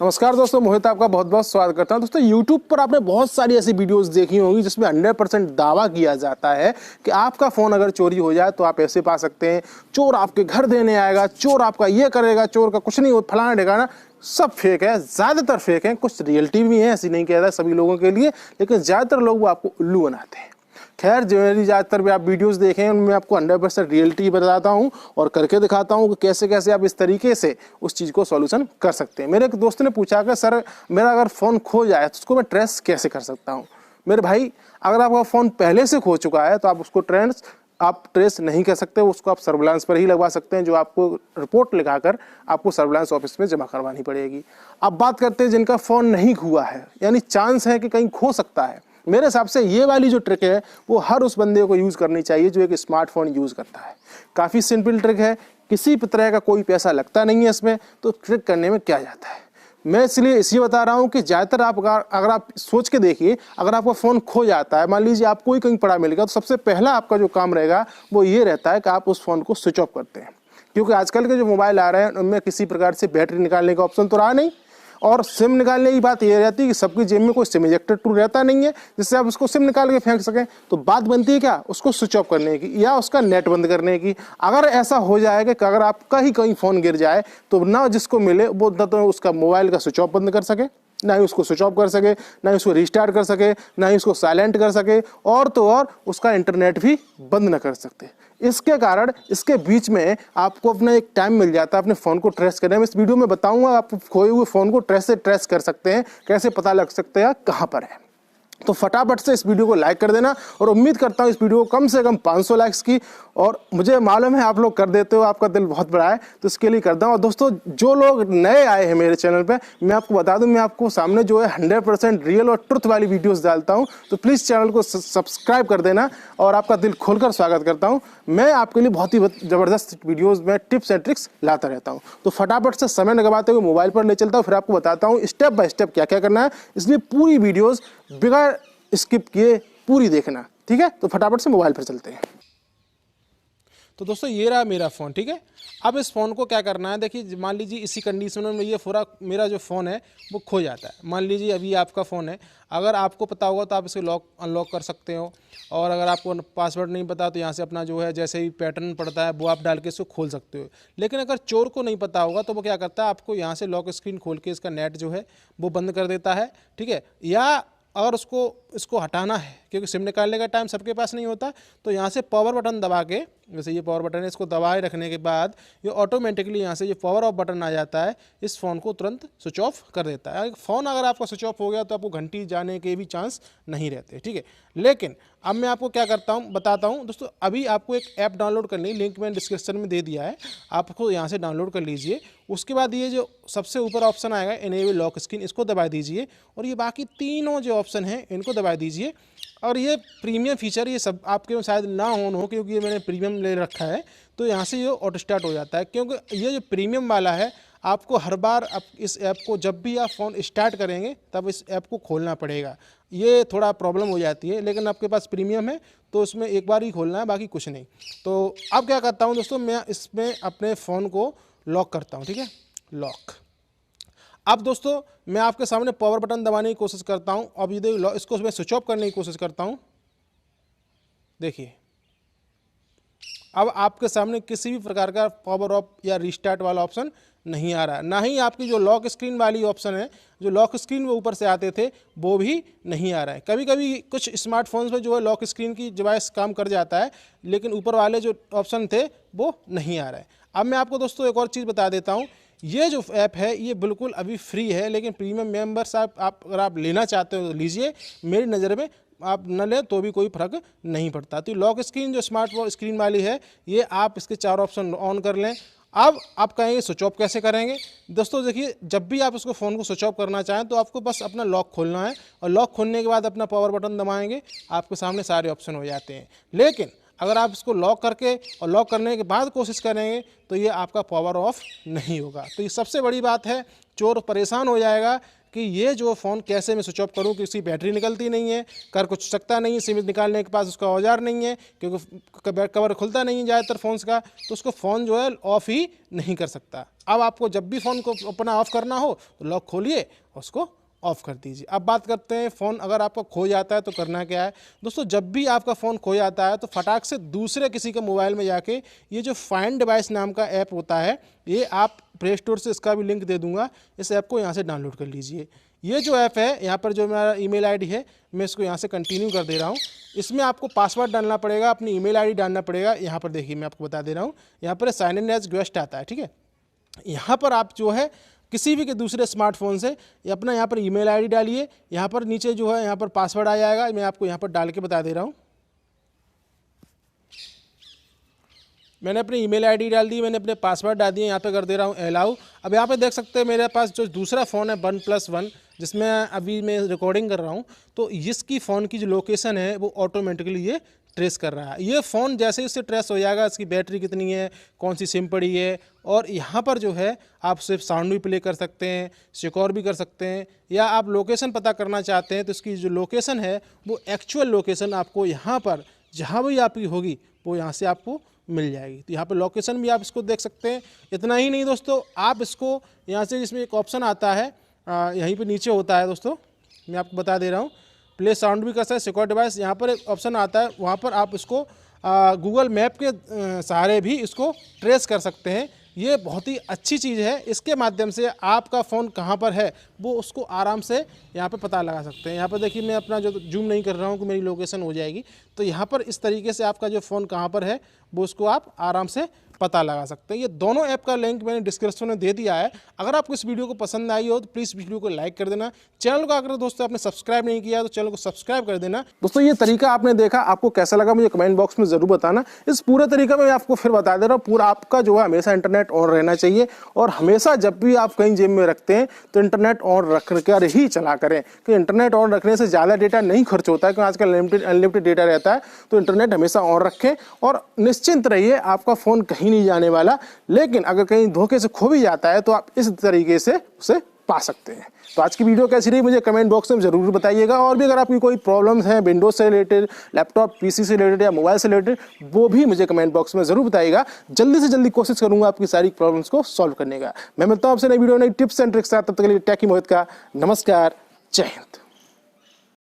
नमस्कार दोस्तों, मोहित आपका बहुत बहुत स्वागत करता हूं। दोस्तों YouTube पर आपने बहुत सारी ऐसी वीडियोस देखी होंगी जिसमें 100% दावा किया जाता है कि आपका फ़ोन अगर चोरी हो जाए तो आप ऐसे पा सकते हैं, चोर आपके घर देने आएगा, चोर आपका ये करेगा, चोर का कुछ नहीं हो, फलाना ठिकाना। सब फेक है, ज़्यादातर फेक है। कुछ रियलिटी भी है, ऐसी नहीं कह रहा सभी लोगों के लिए, लेकिन ज़्यादातर लोग वो आपको उल्लू बनाते हैं। खैर, जो मेरी ज़्यादातर भी आप वीडियोस देखें उनमें आपको 100% रियलिटी बताता हूं और करके दिखाता हूं कि कैसे कैसे आप इस तरीके से उस चीज़ को सॉल्यूशन कर सकते हैं। मेरे एक दोस्त ने पूछा कि सर, मेरा अगर फ़ोन खो जाए तो उसको मैं ट्रेस कैसे कर सकता हूं। मेरे भाई, अगर आपका फ़ोन पहले से खो चुका है तो आप उसको ट्रेस नहीं कर सकते। उसको आप सर्विलांस पर ही लगवा सकते हैं, जो आपको रिपोर्ट लिखाकर आपको सर्विलांस ऑफिस में जमा करवानी पड़ेगी। अब बात करते हैं जिनका फ़ोन नहीं हुआ है, यानी चांस है कि कहीं खो सकता है। मेरे हिसाब से ये वाली जो ट्रिक है वो हर उस बंदे को यूज़ करनी चाहिए जो एक स्मार्टफोन यूज़ करता है। काफ़ी सिंपल ट्रिक है, किसी तरह का कोई पैसा लगता नहीं है इसमें, तो ट्रिक करने में क्या जाता है। मैं इसलिए बता रहा हूँ कि ज़्यादातर आप अगर आप सोच के देखिए, अगर आपका फ़ोन खो जाता है, मान लीजिए आपको ही कहीं पड़ा मिलेगा, तो सबसे पहला आपका जो काम रहेगा वो ये रहता है कि आप उस फ़ोन को स्विच ऑफ करते हैं। क्योंकि आजकल के जो मोबाइल आ रहे हैं उनमें किसी प्रकार से बैटरी निकालने का ऑप्शन तो रहा नहीं, और सिम निकालने की बात ये रहती है कि सबकी जेब में कोई सिम इजेक्टर टूल रहता नहीं है जिससे आप उसको सिम निकाल के फेंक सकें। तो बात बनती है क्या, उसको स्विच ऑफ करने की या उसका नेट बंद करने की। अगर ऐसा हो जाए कि अगर आपका ही कहीं फ़ोन गिर जाए तो ना जिसको मिले वो ना तो उसका मोबाइल का स्विच ऑफ बंद कर सके, ना ही उसको स्विच ऑफ कर सके, ना ही उसको रिस्टार्ट कर सके, ना ही उसको साइलेंट कर सके, और तो और उसका इंटरनेट भी बंद न कर सकते। इसके कारण इसके बीच में आपको अपना एक टाइम मिल जाता है अपने फ़ोन को ट्रेस करने में। इस वीडियो में बताऊंगा आप खोए हुए फ़ोन को ट्रेस कर सकते हैं, कैसे पता लग सकते हैं कहाँ पर है। तो फटाफट से इस वीडियो को लाइक कर देना, और उम्मीद करता हूँ इस वीडियो को कम से कम 500 लाइक्स की, और मुझे मालूम है आप लोग कर देते हो, आपका दिल बहुत बड़ा है, तो इसके लिए करता हूँ। और दोस्तों, जो लोग नए आए हैं मेरे चैनल पे, मैं आपको बता दूं, मैं आपको सामने जो है 100% रियल और ट्रुथ वाली वीडियोस डालता हूँ, तो प्लीज़ चैनल को सब्सक्राइब कर देना, और आपका दिल खोलकर स्वागत करता हूँ। मैं आपके लिए बहुत ही ज़बरदस्त वीडियोज़ में टिप्स एंड ट्रिक्स लाता रहता हूँ। तो फटाफट से समय न गवाते हुए मोबाइल पर ले चलता हूँ, फिर आपको बताता हूँ स्टेप बाय स्टेप क्या क्या करना है। इसलिए पूरी वीडियोज़ बिगैर स्किप किए पूरी देखना, ठीक है। तो फटाफट से मोबाइल पर चलते हैं। तो दोस्तों, ये रहा मेरा फ़ोन, ठीक है। अब इस फ़ोन को क्या करना है, देखिए, मान लीजिए इसी कंडीशन में ये पूरा मेरा जो फ़ोन है वो खो जाता है। मान लीजिए अभी आपका फ़ोन है, अगर आपको पता होगा तो आप इसे अनलॉक कर सकते हो, और अगर आपको पासवर्ड नहीं पता तो यहाँ से अपना जो है जैसे ही पैटर्न पड़ता है वो आप डाल के इसको खोल सकते हो। लेकिन अगर चोर को नहीं पता होगा तो वो क्या करता है, आपको यहाँ से लॉक स्क्रीन खोल के इसका नेट जो है वो बंद कर देता है, ठीक है। या अगर इसको हटाना है, क्योंकि सिम निकालने का टाइम सबके पास नहीं होता, तो यहाँ से पावर बटन दबा के, जैसे ये पावर बटन है, इसको दबाए रखने के बाद ये ऑटोमेटिकली यहाँ से ये पावर ऑफ बटन आ जाता है, इस फ़ोन को तुरंत स्विच ऑफ कर देता है। फ़ोन अगर आपका स्विच ऑफ हो गया तो आपको घंटी जाने के भी चांस नहीं रहते, ठीक है। लेकिन अब मैं आपको क्या करता हूँ बताता हूँ। दोस्तों, अभी आपको एक ऐप डाउनलोड करनी है, लिंक मैंने डिस्क्रिप्शन में दे दिया है, आपको यहाँ से डाउनलोड कर लीजिए। उसके बाद ये जो सबसे ऊपर ऑप्शन आएगा इनेबल लॉक स्क्रीन, इसको दबा दीजिए, और ये बाकी तीनों जो ऑप्शन हैं इनको दबा दीजिए। और ये प्रीमियम फीचर, ये सब आपके में शायद ना ऑन हो, क्योंकि ये मैंने प्रीमियम ले रखा है, तो यहाँ से ये ऑटो स्टार्ट हो जाता है। क्योंकि ये जो प्रीमियम वाला है, आपको हर बार आप इस ऐप को जब भी आप फ़ोन स्टार्ट करेंगे तब इस ऐप को खोलना पड़ेगा। ये थोड़ा प्रॉब्लम हो जाती है, लेकिन आपके पास प्रीमियम है तो उसमें एक बार ही खोलना है, बाकी कुछ नहीं। तो अब क्या करता हूँ दोस्तों, मैं इसमें अपने फ़ोन को लॉक करता हूँ, ठीक है, लॉक। अब दोस्तों, मैं आपके सामने पावर बटन दबाने की कोशिश करता हूं। अब ये देखिए, इसको मैं स्विच ऑफ करने की कोशिश करता हूं। देखिए, अब आपके सामने किसी भी प्रकार का पावर ऑफ या रिस्टार्ट वाला ऑप्शन नहीं आ रहा है, ना ही आपकी जो लॉक स्क्रीन वाली ऑप्शन है, जो लॉक स्क्रीन में ऊपर से आते थे वो भी नहीं आ रहा है। कभी कभी कुछ स्मार्टफोन्स में जो है लॉक स्क्रीन की डिवाइस काम कर जाता है, लेकिन ऊपर वाले जो ऑप्शन थे वो नहीं आ रहा है। अब मैं आपको दोस्तों एक और चीज़ बता देता हूँ। ये जो ऐप है ये बिल्कुल अभी फ्री है, लेकिन प्रीमियम मेंबर्स आप अगर आप लेना चाहते हो तो लीजिए। मेरी नज़र में आप न लें तो भी कोई फर्क नहीं पड़ता। तो लॉक स्क्रीन जो स्मार्ट स्क्रीन वाली है, ये आप इसके 4 ऑप्शन ऑन कर लें। अब आप कहेंगे स्विच ऑफ कैसे करेंगे। दोस्तों देखिए, जब भी आप उसको फ़ोन को स्विच ऑफ करना चाहें तो आपको बस अपना लॉक खोलना है, और लॉक खोलने के बाद अपना पावर बटन दबाएंगे, आपके सामने सारे ऑप्शन हो जाते हैं। लेकिन अगर आप इसको लॉक करके और लॉक करने के बाद कोशिश करेंगे तो ये आपका पावर ऑफ नहीं होगा। तो ये सबसे बड़ी बात है, चोर परेशान हो जाएगा कि ये जो फ़ोन कैसे मैं स्विच ऑफ करूँ, कि उसकी बैटरी निकलती नहीं है, कर कुछ सकता नहीं है, सिम निकालने के पास उसका औजार नहीं है, क्योंकि कवर खुलता नहीं है ज़्यादातर फ़ोन्स का, तो उसको फ़ोन जो है ऑफ़ ही नहीं कर सकता। अब आपको जब भी फ़ोन को अपना ऑफ़ करना हो तो लॉक खोलिए और उसको ऑफ़ कर दीजिए। अब बात करते हैं फ़ोन अगर आपका खो जाता है तो करना क्या है। दोस्तों, जब भी आपका फ़ोन खो जाता है तो फटाक से दूसरे किसी के मोबाइल में जाके ये जो फाइंड डिवाइस नाम का ऐप होता है, ये आप प्ले स्टोर से, इसका भी लिंक दे दूंगा, इस ऐप को यहाँ से डाउनलोड कर लीजिए। ये जो ऐप है, यहाँ पर जो मेरा ईमेल आईडी है, मैं इसको यहाँ से कंटिन्यू कर दे रहा हूँ। इसमें आपको पासवर्ड डालना पड़ेगा, अपनी ईमेल आईडी डालना पड़ेगा। यहाँ पर देखिए मैं आपको बता दे रहा हूँ, यहाँ पर साइन इन एज गेस्ट आता है, ठीक है। यहाँ पर आप जो है किसी भी के दूसरे स्मार्टफोन से अपना यहाँ पर ईमेल आईडी डालिए। यहाँ पर नीचे जो है यहाँ पर पासवर्ड आ जाएगा, मैं आपको यहाँ पर डाल के बता दे रहा हूँ। मैंने अपनी ईमेल आईडी डाल दी, मैंने अपने पासवर्ड डाल दिए, यहाँ पे कर दे रहा हूँ अलाउ। अब यहाँ पे देख सकते हैं मेरे पास जो दूसरा फ़ोन है OnePlus 1, जिसमें अभी मैं रिकॉर्डिंग कर रहा हूँ, तो इसकी फ़ोन की जो लोकेशन है वो ऑटोमेटिकली ये ट्रेस कर रहा है। ये फ़ोन जैसे ही इससे ट्रेस हो जाएगा, इसकी बैटरी कितनी है, कौन सी सिम पड़ी है, और यहाँ पर जो है आप सिर्फ साउंड भी प्ले कर सकते हैं, सिक्योर भी कर सकते हैं, या आप लोकेशन पता करना चाहते हैं तो इसकी जो लोकेशन है वो एक्चुअल लोकेशन आपको यहाँ पर जहाँ भी आपकी होगी वो यहाँ से आपको मिल जाएगी। तो यहाँ पर लोकेशन भी आप इसको देख सकते हैं। इतना ही नहीं दोस्तों, आप इसको यहाँ से, इसमें एक ऑप्शन आता है यहीं पे नीचे होता है दोस्तों, मैं आपको बता दे रहा हूँ, प्ले साउंड भी कर सकते हैं, सिक्योर डिवाइस, यहाँ पर एक ऑप्शन आता है, वहाँ पर आप इसको गूगल मैप के सहारे भी इसको ट्रेस कर सकते हैं। ये बहुत ही अच्छी चीज़ है, इसके माध्यम से आपका फ़ोन कहाँ पर है वो उसको आराम से यहाँ पे पता लगा सकते हैं। यहाँ पर देखिए मैं अपना जो जूम नहीं कर रहा हूँ कि मेरी लोकेशन हो जाएगी, तो यहाँ पर इस तरीके से आपका जो फ़ोन कहाँ पर है वो उसको आप आराम से पता लगा सकते हैं। ये दोनों ऐप का लिंक मैंने डिस्क्रिप्शन में दे दिया है। अगर आपको इस वीडियो को पसंद आई हो तो प्लीज़ वीडियो को लाइक कर देना। चैनल को अगर दोस्तों आपने सब्सक्राइब नहीं किया तो चैनल को सब्सक्राइब कर देना। दोस्तों, ये तरीका आपने देखा, आपको कैसा लगा मुझे कमेंट बॉक्स में जरूर बताना। इस पूरे तरीके में मैं आपको फिर बता दे रहा हूँ, पूरा आपका जो है हमेशा इंटरनेट ऑन रहना चाहिए, और हमेशा जब भी आप कहीं जेब में रखते हैं तो इंटरनेट ऑन रख कर ही चला करें, कि इंटरनेट ऑन रखने से ज़्यादा डेटा नहीं खर्च होता है, क्योंकि आजकल अनलिमिटेड डेटा रहता है। तो इंटरनेट हमेशा ऑन रखें और निश्चिंत रहिए, आपका फ़ोन कहीं नहीं जाने वाला। लेकिन अगर कहीं धोखे से खो भी जाता है तो आप इस तरीके से उसे पा सकते हैं। तो आज की वीडियो कैसी रही मुझे कमेंट बॉक्स में जरूर बताइएगा, और भी अगर आपकी कोई प्रॉब्लम्स हैं विंडोज से रिलेटेड, लैपटॉप पीसी से रिलेटेड या मोबाइल से रिलेटेड, वो भी मुझे कमेंट बॉक्स में जरूर बताइएगा। जल्दी से जल्दी कोशिश करूंगा आपकी सारी प्रॉब्लम्स को सॉल्व करने का। मैं मिलता हूं आपसे नई वीडियो, नई टिप्स एंड ट्रिक्स, तब तक के लिए टेकी मोहित का नमस्कार, जय हिंद।